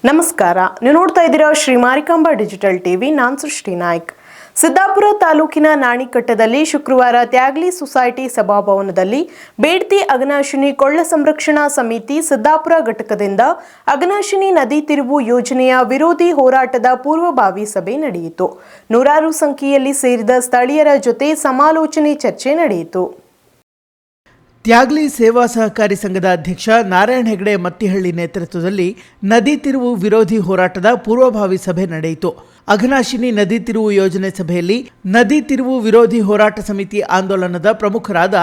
ನಮಸ್ಕಾರ, ನೀವು ನೋಡ್ತಾ ಇದ್ದೀರಾ ಶ್ರೀ ಮಾರಿಕಾಂಬಾ ಡಿಜಿಟಲ್ ಟಿವಿ. ನಾನು ಸೃಷ್ಟಿ ನಾಯ್ಕ್. ಸಿದ್ದಾಪುರ ತಾಲೂಕಿನ ನಾಣಿಕಟ್ಟದಲ್ಲಿ ಶುಕ್ರವಾರ ತ್ಯಾಗಲಿ ಸೊಸೈಟಿ ಸಭಾಭವನದಲ್ಲಿ ಬೇಡ್ತಿ ಅಘನಾಶಿನಿ ಕೊಳ್ಳ ಸಂರಕ್ಷಣಾ ಸಮಿತಿ ಸಿದ್ದಾಪುರ ಘಟಕದಿಂದ ಅಘನಾಶಿನಿ ನದಿ ತಿರುವು ಯೋಜನೆಯ ವಿರೋಧಿ ಹೋರಾಟದ ಪೂರ್ವಭಾವಿ ಸಭೆ ನಡೆಯಿತು. ನೂರಾರು ಸಂಖ್ಯೆಯಲ್ಲಿ ಸೇರಿದ ಸ್ಥಳೀಯರ ಜೊತೆ ಸಮಾಲೋಚನೆ ಚರ್ಚೆ ನಡೆಯಿತು. ತ್ಯಾಗಲಿ ಸೇವಾ ಸಹಕಾರಿ ಸಂಘದ ಅಧ್ಯಕ್ಷ ನಾರಾಯಣ ಹೆಗಡೆ ಮತ್ತಿಹಳ್ಳಿ ನೇತೃತ್ವದಲ್ಲಿ ನದಿ ತಿರುವು ವಿರೋಧಿ ಹೋರಾಟದ ಪೂರ್ವಭಾವಿ ಸಭೆ ನಡೆಯಿತು. ಅಘನಾಶಿನಿ ನದಿ ತಿರುವು ಯೋಜನೆ ಸಭೆಯಲ್ಲಿ ನದಿ ತಿರುವು ವಿರೋಧಿ ಹೋರಾಟ ಸಮಿತಿ ಆಂದೋಲನದ ಪ್ರಮುಖರಾದ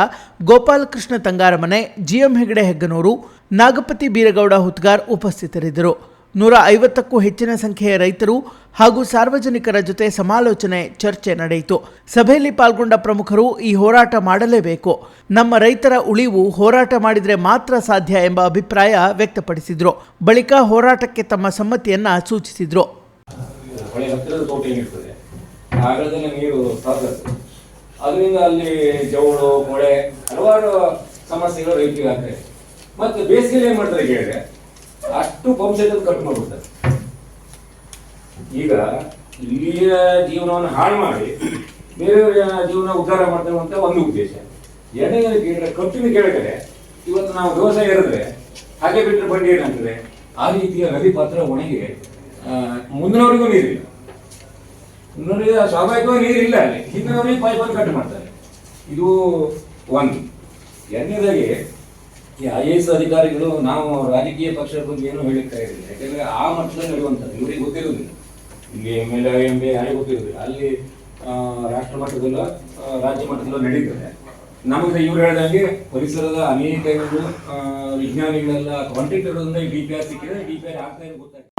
ಗೋಪಾಲಕೃಷ್ಣ ತಂಗಾರಮನೆ, ಜಿಎಂ ಹೆಗಡೆ ಹೆಗ್ಗನೂರು, ನಾಗಪತಿ ಬೀರಗೌಡ ಹುತ್ಗಾರ್ ಉಪಸ್ಥಿತರಿದ್ದರು. 150ಕ್ಕೂ ಹೆಚ್ಚಿನ ಸಂಖ್ಯೆಯ ರೈತರು ಹಾಗೂ ಸಾರ್ವಜನಿಕರ ಜೊತೆ ಸಮಾಲೋಚನೆ ಚರ್ಚೆ ನಡೆಯಿತು. ಸಭೆಯಲ್ಲಿ ಪಾಲ್ಗೊಂಡ ಪ್ರಮುಖರು ಈ ಹೋರಾಟ ಮಾಡಲೇಬೇಕು, ನಮ್ಮ ರೈತರ ಉಳಿವು ಹೋರಾಟ ಮಾಡಿದರೆ ಮಾತ್ರ ಸಾಧ್ಯ ಎಂಬ ಅಭಿಪ್ರಾಯ ವ್ಯಕ್ತಪಡಿಸಿದ್ರು. ಬಳಿಕ ಹೋರಾಟಕ್ಕೆ ತಮ್ಮ ಸಮ್ಮತಿಯನ್ನ ಸೂಚಿಸಿದ್ರು. ಅದರಿಂದ ಅಲ್ಲಿ ಜವಳು ಮಳೆ ಹಲವಾರು ಸಮಸ್ಯೆಗಳು ರೈತರಿಗೆ ಆಗ್ತದೆ. ಮತ್ತೆ ಬೇಸಿಗೆಯಲ್ಲಿ ಏನ್ ಮಾಡ್ತಾರೆ ಕೇಳಿದ್ರೆ ಅಷ್ಟು ಪಂಪ್ ಕಟ್ ಮಾಡ್ಬಿಡ್ತಾರೆ. ಈಗ ಇಲ್ಲಿಯ ಜೀವನವನ್ನು ಹಾಳು ಮಾಡಿ ಬೇರೆಯವರ ಜೀವನ ಉದ್ಧಾರ ಮಾಡ್ತೇವೆ ಅಂತ ಒಂದು ಉದ್ದೇಶ. ಎರಡನೇ ಖರ್ಚಿನ ಕೇಳಿದರೆ ಇವತ್ತು ನಾವು ವ್ಯವಸಾಯ ಇರಿದ್ರೆ ಹಾಗೆ ಬಿಟ್ಟರೆ ಬಂಡಿ ಏನಾಗ್ತದೆ, ಆ ರೀತಿಯ ನದಿ ಪಾತ್ರ ಒಣಗಿ ಮುಂದಿನವರಿಗೂ ನೀರಿಲ್ಲ, ಮುಂದಿನವರಿಗೆ ಸ್ವಾಭಾವಿಕವಾಗಿ ನೀರಿಲ್ಲ, ಅಲ್ಲಿ ಹಿಂದಿನವರಿಗೆ ಪೈಪನ್ನು ಕಟ್ ಮಾಡ್ತಾರೆ. ಇದು ಒಂದು. ಎರಡನೇದಾಗಿ ಈ IAS ಅಧಿಕಾರಿಗಳು ನಾವು ರಾಜಕೀಯ ಪಕ್ಷದ ಬಗ್ಗೆ ಏನೂ ಹೇಳಿಕ್ತಾ ಇರಲಿಲ್ಲ. ಯಾಕೆಂದ್ರೆ ಆ ಮಟ್ಟದಲ್ಲಿ ನಡೆಯುವಂಥದ್ದು ಇವರಿಗೆ ಗೊತ್ತಿರುವುದಿಲ್ಲ. ಇಲ್ಲಿ MLA MB ಯಾರಿಗೆ ಗೊತ್ತಿರುವುದಿಲ್ಲ. ಅಲ್ಲಿ ರಾಷ್ಟ್ರ ಮಟ್ಟದಲ್ಲೋ ರಾಜ್ಯ ಮಟ್ಟದಲ್ಲೋ ನಡೀತದೆ. ನಮಗೆ ಇವ್ರು ಹೇಳಿದಂಗೆ ಪರಿಸರದ ಅನೇಕ ವಿಜ್ಞಾನಿಗಳೆಲ್ಲ ಕಾಂಟ್ಯಾಕ್ಟ್ ಇರೋದ್ರಿಂದ DPR ಸಿಕ್ಕಿದ್ರೆ DPR ಆಗ್ತಾ ಇದೆ ಗೊತ್ತಾಗ್ತದೆ.